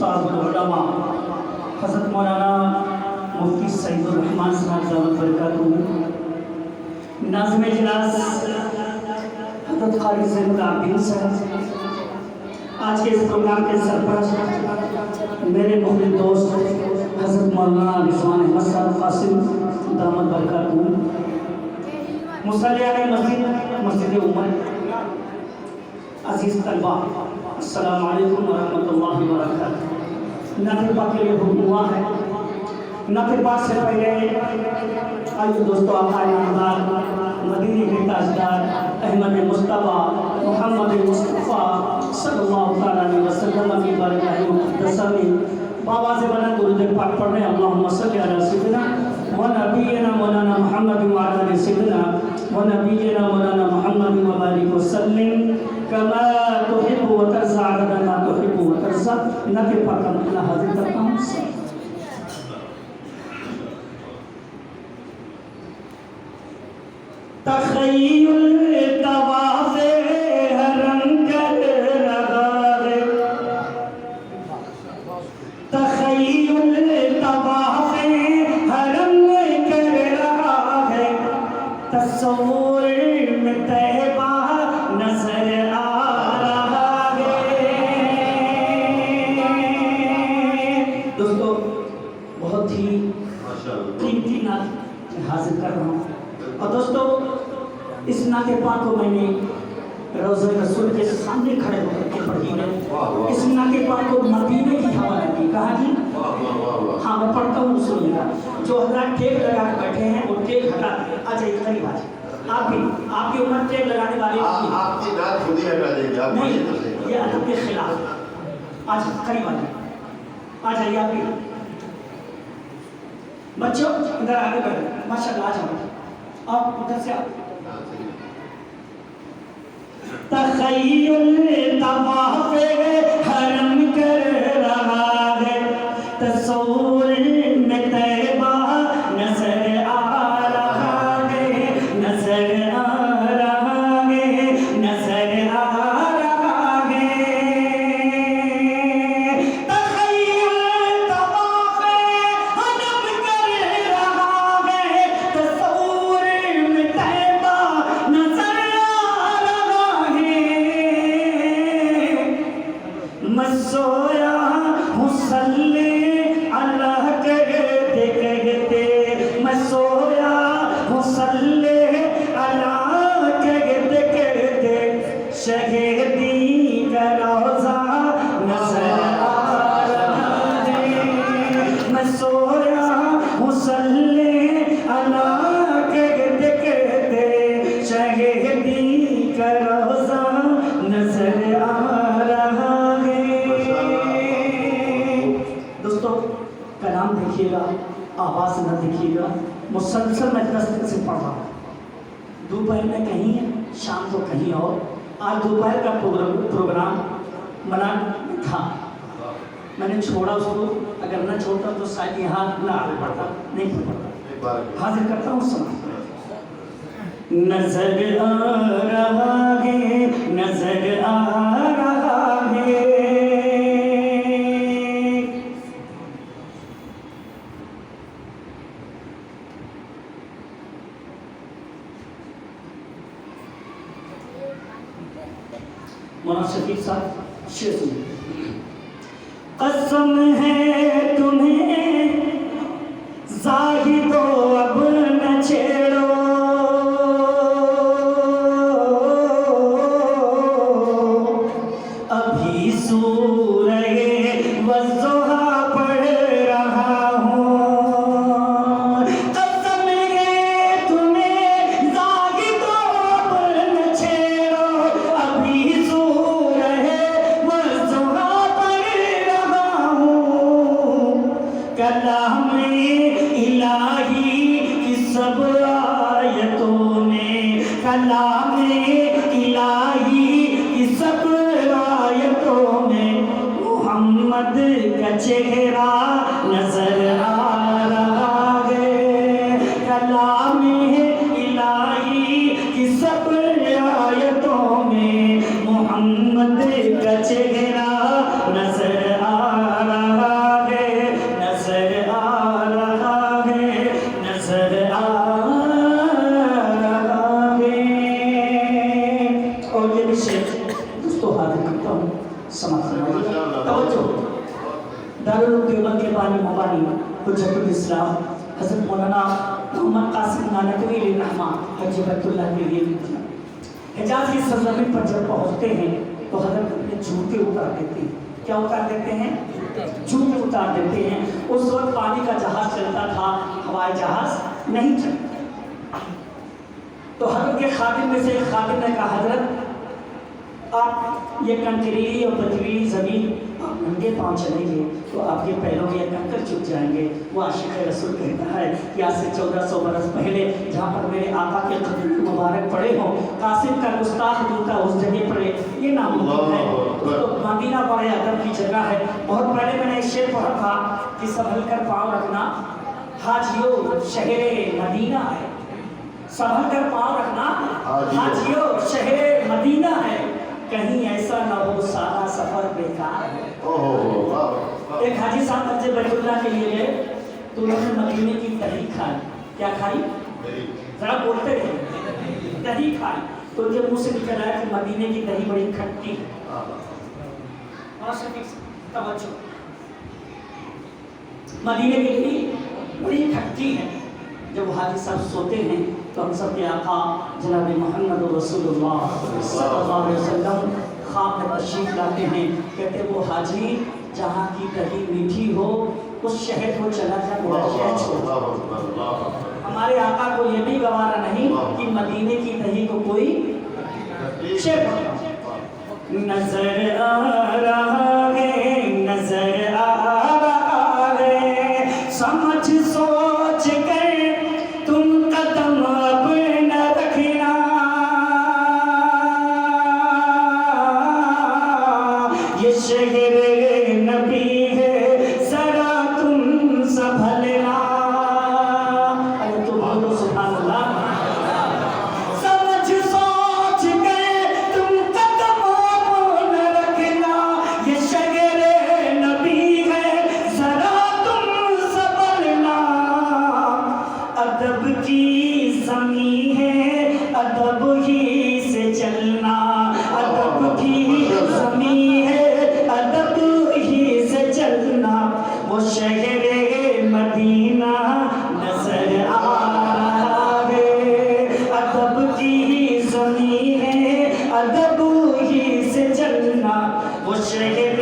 استاد العلماء حضرت مولانا مفتی سعید الرحمان صاحب دامت برکاتہ، ناظم اجلاس حضرت قاری زین العابدین صاحب، آج کے اس پروگرام کے سرپرست میرے محبوب دوست حضرت مولانا رضوان احمد صاحب قاسم دامت برکاتہ، مصلیان مسجد امت، عزیز طلبہ، السلام علیکم ورحمۃ اللہ وبرکاتہ۔ نعت پاک کے لیے حکم ہوا ہے۔ نعت پاک سے پہلے آئیے دوستو، آقا نامدار مدینے کے تاجدار احمد مصطفیٰ محمد مصطفیٰ صلی اللہ تعالیٰ علیہ وسلم کی بارگاہ مقدسہ میں بابا سے بنا درود پاک پڑھ رہے ہیں۔ اللہم صلی علی سیدنا و نبینا مولانا محمد وعلی آل سیدنا و نبینا مولانا محمد وبارک وسلم کما تحب و ترضى عدد ما تحب و ترضى۔ نعت پاک کا مطلع حاضر کرتا ہوں۔ تخیل طواف حرم کر رہا ہے، تخیل طواف حرم کر رہا ہے، تصور میں طیبہ نظر آ رہا ہے۔ دوستو، بہت ہی قیمتی نعت میں حاضر کر رہا ہوں، اور دوستو اس نعت پاک کو میں نے روضہ رسول کے سامنے کھڑے ہو کر کے پڑھی ہے۔ اس نعت پاک کو مدینے کی حوالہ کی، کہا جی ہاں میں پڑھتا ہوں، سنیے گا۔ جو حضرات ٹیپ لگا کے بیٹھے ہیں وہ ٹیپ ہٹا دیں۔ آج ایک قریب آج آپ بھی، آپ کی عمر ٹیپ لگانے والے آپ کی نعت خود ہی ہٹا دیں گے، نہیں، یہ ادب کے خلاف۔ آج قریب آ جائیے آپ بھی بچوں، ادھر آگے بڑھیں، ماشاء اللہ آ جاؤ، آپ ادھر سے آپ۔ تخیل طواف حرم کر رہا ہے، تصور میں طیبہ نظر آ رہا ہے، نظر آ رہا ہے، نظر آ رہا ہے۔ تخیل طواف حرم کر رہا ہے، تصور میں طیبہ نظر آ رہا ہے۔ میں سویا ہوں صلی اللہ کہتے کہتے، میں سویا ہوں صلی اللہ کہتے کہتے، شہیدی کا روضہ نظر آ رہا ہے۔ میں سویا ہوں صلی اللہ کہتے کہتے، شہیدی کا روضہ نظر آ رہا ہے۔ دوستو، کلام دیکھیے گا، آواز نہ دیکھیے گا، مسلسل میں 10 دن سے پڑھ رہا ہوں۔ دوپہر میں کہیں ہے، شام کو کہیں اور۔ آج دوپہر کا پروگرام منا تھا، میں نے چھوڑا اس کو، اگر نہ چھوڑتا تو شاید یہاں نہ آگے پڑھتا، نہیں پڑھتا۔ حاضر کرتا ہوں، سنا۔ نظر آ رہا ہے، نظر آ رہا ہے، مولانا شفیق صاحب شعر سنیں۔ قسم ہے تمہیں زاہدو اب نہ چھیڑو، ابھی سورہ والضحیٰ پڑھ رہا ہوں۔ قسم ہے تمہیں زاہدو اب نہ چھیڑو، ابھی سورہ والضحیٰ پڑھ رہا ہوں۔ کلام الہی کی سب آیتوں میں، کلام الہی کی سب آیتوں میں، محمد کا چہرہ نظر آ رہا ہے۔ کلام الہی کی سب آیتوں میں، محمد کا چہرہ نظر آ رہا توجہ دارالعلوم دیوبند کے بانی مبانی حجت الاسلام حضرت مولانا محمد قاسم نانوتوی علیہ رحمہ حج بیت اللہ کے لیے حجاز کی سرزمین پر جب پہنچتے ہیں تو حضرت اپنے جوتے اتار دیتے ہیں. کیا اتار دیتے ہیں؟ جوتے اتار دیتے ہیں. اس وقت پانی کا جہاز چلتا تھا, ہوائی جہاز نہیں چلتا. تو حضرت کے خادم میں سے ایک خادم نے کہا حضرت آپ یہ کنکریلی اور پتھریلی زمین آپ ننگے پاؤں چلیں گے تو آپ کے پیروں میں یہ کنکر چپ جائیں گے. وہ عاشق رسول کہتا ہے کہ آج سے 1400 برس پہلے جہاں پر میرے آقا کے قدم مبارک پڑے ہوں, قاسم کا گستاخ جوتا اس جگہ پڑے, یہ ناممکن ہے. تو مدینہ بڑے ادب کی جگہ ہے. بہت پہلے میں نے ایک شعر پڑھا تھا کہ سنبھل کر پاؤں رکھنا حاجیو شہر مدینہ ہے. سنبھل کر پاؤں رکھنا حاجیو شہر مدینہ ہے, کہیں ایسا نہ ہو سارا سفر بیکار ہے. ایک حاجی صاحب حج بیت اللہ کے لیے گئے تو انہوں نے مدینے کی دہی کھائی. کیا کھائی؟ ذرا بولتے رہے. دہی کھائی تو ان کے منہ سے نکل آیا کہ مدینے کی دہی بڑی کھٹی ہے. توجہ, مدینے کی دہی بڑی کھٹی ہے. جب حاجی صاحب سوتے ہیں تو ہم سب کے آقا جناب محمد رسول اللہ صلی اللہ علیہ وسلم خواب میں تشریف لاتے ہیں. کہتے وہ حاجی جہاں کی دہی میٹھی ہو اس شہر کو چلا جا, میرا شہر چھوڑ. ہمارے آقا کو یہ بھی گوارا نہیں کہ مدینے کی دہی کو کوئی شہر. نظر آ رہا ہے, نظر آ رہا ہے, سمجھ سوچ کر تم قدم اپنا رکھنا, یہ شہر نبی ہے ذرا تم سنبھلنا. ارے تم بولو سبحان اللہ. سمجھ سوچ کر تم قدم اپنا رکھنا, یہ شہر نبی ہے ذرا تم سنبھلنا. ادب کی زمین ہے ادب ہی سے چلنا, ادب کی زمین ہے ادب ہی سے چلنا. وہ شہر مدینہ نظر آ رہا ہے, ادب کی زمین ہے ادب ہی سے چلنا. وہ شہر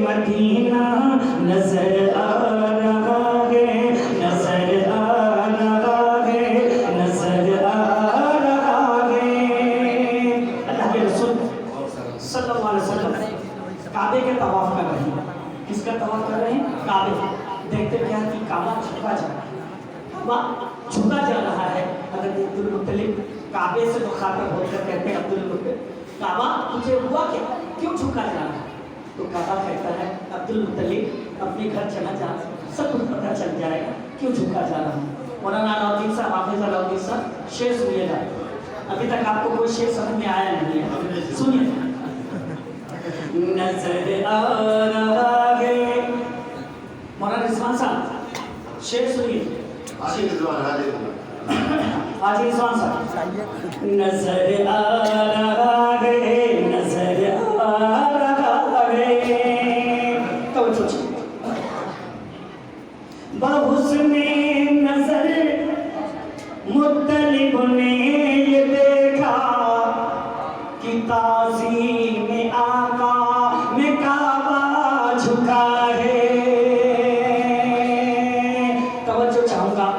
مدینہ نظر آ رہا ہے, نظر آ رہا ہے, نظر آ رہا ہے. اللہ کے رسول صلی اللہ علیہ وسلم کعبے کے طواف کر رہے ہیں. کس کا طواف کر رہے ہیں؟ کعبے. دیکھتے کیا کہ کعبہ جھکا جا رہا ہے, کعبہ جھکا جا رہا ہے. حضرت عبدالمطلب کعبے سے مخاطب ہو کر کہتے ہیں عبدالمطلب کعبہ تجھے ہوا کیا, کیوں جھکا جا رہا ہے؟ تو کعبہ کہتا ہے عبدالمطلب اپنے گھر چلا جا, سب کچھ پتہ چل جائے گا کیوں جھکا جا رہا ہوں. مولانا علاؤدین صاحب, حافظ علاؤدین صاحب شعر سنیے گا. ابھی تک آپ کو کوئی شعر سمجھ میں آیا نہیں ہے, سنیے. نظر آ رہا ہے, مولانا رضوان صاحب شعر سنیے. حاجی رضوان صاحب. نظر آ رہا ہے, نظر آ رہا ہے. توجہ, بحسن نظر مطلب نے یہ دیکھا کہ تعظیم آقا میں کعبہ جھکا ہے. توجہ چاہوں گا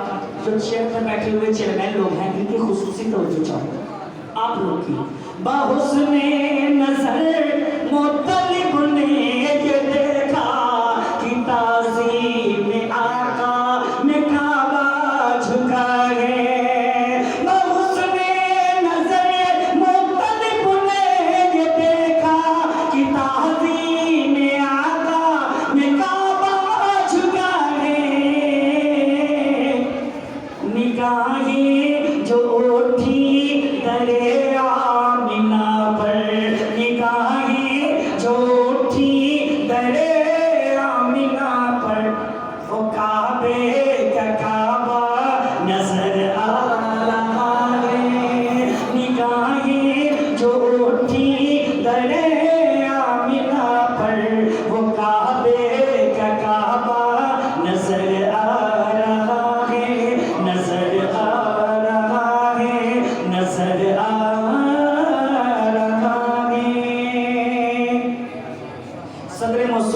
جو شہر میں بیٹھے ہوئے چیئرمین لوگ ہیں ان کی خصوصی توجہ چاہوں گا آپ لوگ کی. بحسن نظر مطلب نے یہ دیکھا کہ تعظیم آقا میں کعبہ جھکا ہے. بحسن نظر مطلب نے یہ دیکھا کہ تعظیم آقا میں کعبہ جھکا ہے. نگاہیں جو اٹھی دریا آمنہ پر, نگاہیں جو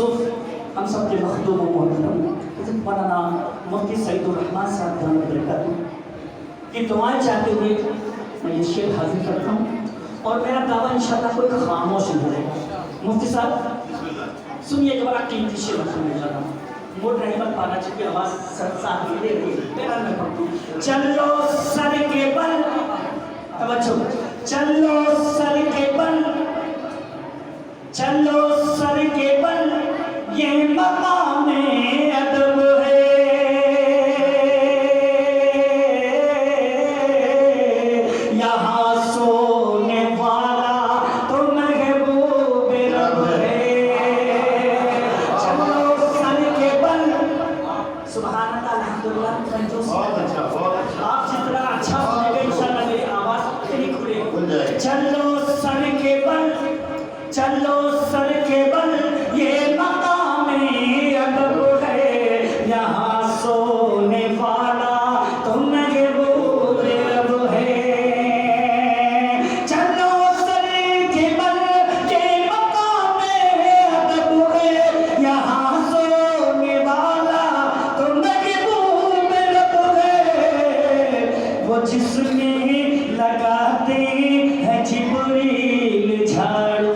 یوسف ہم سب کے مخدوم و محترم حضرت مولانا مفتی سعید الرحمان صاحب دامت برکاتہ کی دعائیں چاہتے ہوئے میں یہ شعر حاضر کرتا ہوں اور میرا دعویٰ انشاءاللہ کوئی خاموش نہیں رہے گا. مفتی صاحب سنیے ایک بڑا قیمتی شعر سننے جا رہا ہوں. موڈ رحمت پانا چکی آواز ساتھ دے رہی ہے. میرا میں پڑھوں چلو سر کے بل توجہ چلو سر کے بل چلو سر کے بل یہ مقام ادب ہے یہاں سونے والا تو محبوب رب ہے. چلو سر کے بل سبحان اللہ الحمدللہ. بہت اچھا بہت اچھا. آپ جتنا اچھا سنے گا انشاءاللہ میری آواز اتنی کھلے کھل جائے گی. چلو سر کے بل چلو سر کے بل یہ مقام ادب ہے یہاں سونے والا تو محبوب رب ہے. چلو سر کے بل یہ مقام ادب ہے یہاں سونے والا تو محبوب رب ہے. وہ جس میں لگاتے ہیں جبریل جھاڑو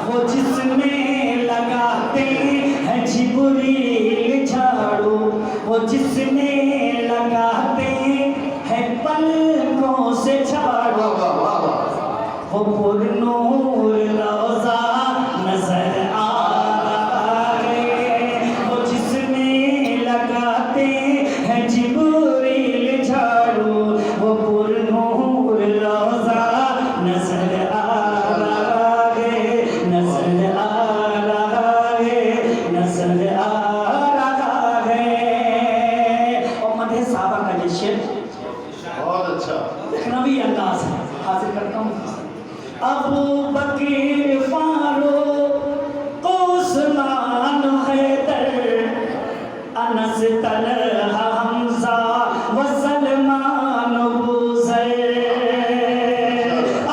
وہ جس میں لگاتے ہیں جبریل جھاڑو وہ جس میں لگاتے ہیں پلکوں سے جھاڑو وہ پر نور روضہ نظر آ رہا ہے. وہ جس میں لگاتے ہیں جبریل جھاڑو وہ پر نور روضہ نظر آ رہا ہے نظر آ رہا ہے نظر آ رہا ہے. اور مدح صحابہ کا یہ شعر بہت اچھا. لکھنوی انداز ہے حاضر کرتا ہوں. ابو بکر فاروق عثمان حیدر انس طلحہ حمزہ و سلمان ابو ذر.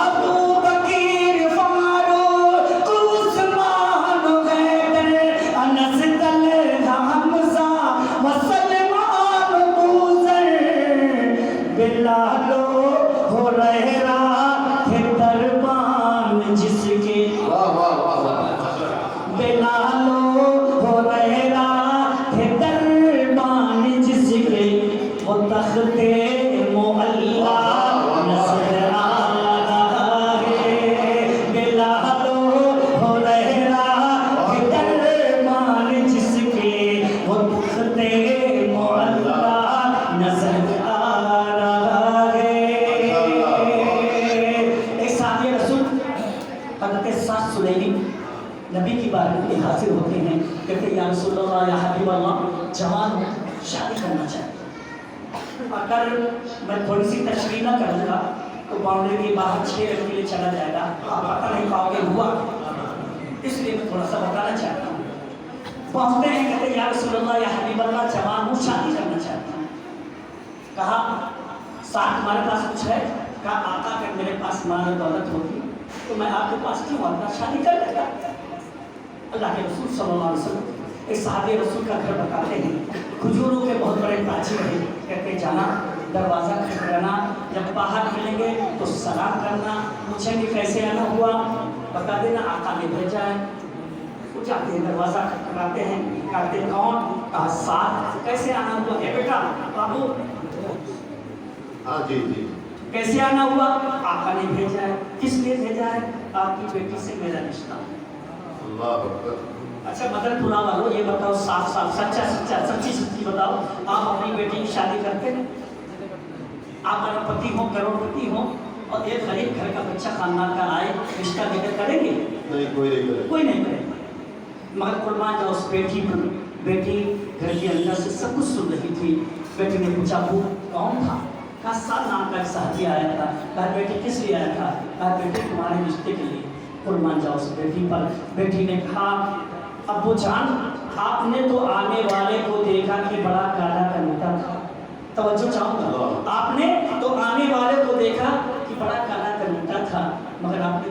ابو بکر فاروق عثمان حیدر انس طلحہ حمزہ و سلمان ابو ذر. بلال و ہریرہ تھے دربان جس کے واہ واہ واہ واہ. بلال و ہریرہ تھے دربان جس کے وہ تخت معلا نظر آ رہا ہے. بلال و ہریرہ تھے دربان جس کے وہ تخت معلا نظر آ رہا ہے. ایک صحابی رسول حضرت سعد سلیمی نبی کی بارگاہ میں حاضر ہوتے ہیں. کہتے ہیں یا رسول اللہ یا حبیب اللہ جوان ہوں شادی کرنا چاہتے ہیں. اگر میں تھوڑی سی تشریح نہ کروں گا تو باؤنڈری کے باہر 6 رنگ کے لیے چلا جائے گا. آپ پتہ نہیں پاؤ گے ہوا اس لیے میں تھوڑا سا بتانا چاہتا ہوں. پہنچتے ہیں کہتے ہیں یا رسول اللہ یا حبیب اللہ جوان ہوں شادی کرنا چاہتا ہوں. کہا ساتھ تمہارے پاس کچھ ہے؟ کہا آقا اگر میرے پاس مال و دولت ہوتی تو میں آپ کے پاس کیوں آتا شادی کر لیتا. اللہ کے رسول صلی اللہ علیہ وسلم ایک صحابی رسول کا گھر بتاتے ہیں. کھجوروں کے بہت بڑے تاجر ہیں. کہتے جانا دروازہ کھٹکانا جب باہر ملیں گے تو سلام کرنا پوچھیں گے کیسے آنا ہوا بتا دینا آقا نے بھیجا ہے. وہ جاتے ہیں دروازہ کھٹکاتے ہیں. کہتے کون؟ کہا ساتھ. کیسے آنا ہوا؟ اے بیٹا بابو ہاں جی جی. کیسے آنا ہوا؟ آقا نے بھیجا ہے. کس لیے بھیجا ہے؟ آپ کی بیٹی سے میرا رشتہ. اللہ اکبر. اچھا مدن پورا والوں یہ بتاؤ صاف صاف سچی سچی بتاؤ آپ اپنی بیٹی کی شادی کرتے ہیں؟ آپ اگر پتی ہوں کروڑ پتی ہوں اور ایک غریب گھر کا بچہ خاندان کا آئے رشتہ دے کر کریں گے؟ نہیں کوئی نہیں کرے. کوئی نہیں کرے. مگر قربان جاؤ اس بیٹی پر. بیٹی گھر کے اندر سے سب کچھ سن رہی تھی. بیٹی نے پوچھا وہ کون تھا؟ کہا سعد نام کا ایک صحابی آیا تھا. کہا بیٹی کس لیے آیا تھا؟ کہا بیٹی تمہارے رشتے کے لیے. قربان جاؤ اس بیٹی پر. بیٹی نے کہا ابو جان آپ نے تو آنے والے کو دیکھا کہ بڑا کالا کنوٹا تھا. توجہ چاہوں گا. آپ نے تو آنے والے کو دیکھا کہ بڑا کالا کنوٹا تھا مگر آپ نے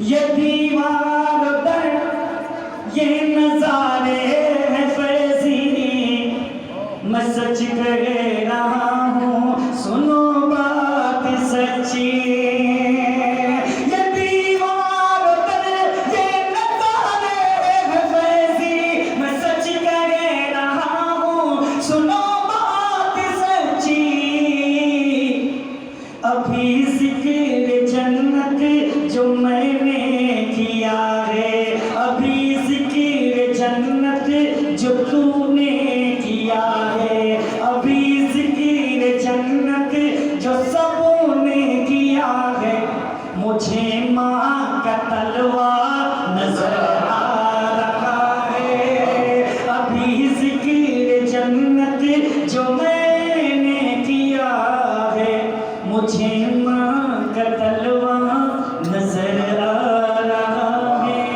یہ دیوار در یہ نظارے ہیں فیضی میں سچ کہہ رہا ہوں سنو بات سچی یہ دیوار در یہ نظارے ہیں فیضی میں سچ کہہ رہا ہوں سنو بات سچی ابھی ذکر جنت جو میں نے کیا ہے ابھی ذکر جنت جو تو نے کیا ہے ابھی ذکر جنت جو سب نے کیا ہے مجھے ماں کا تلوا نظر آ رہا ہے ابھی ذکر جنت جو میں نے کیا ہے مجھے ماں کا تلوا نظر آ رہا ہے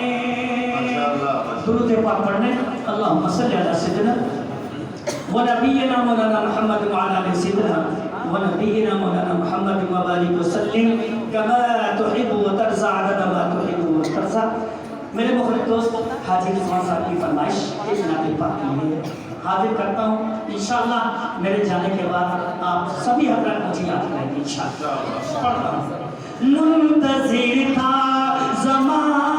درود پاک پڑھنے اللہم صلی علی سیدنا ونبینا مولانا محمد وعلی آل سیدنا ونبینا مولانا محمد وبارک وسلم کما تحب وترضى عدد ما تحب وترضى میرے مخلص دوست حاجی رضوان صاحب کی فرمائش اس نعت پاک کے لیے حاضر کرتا ہوں انشاءاللہ میرے جانے کے بعد آپ سبھی حضرات مجھے یاد کریں گے انشاءاللہ پڑھتا ہوں منتظر تھا زمان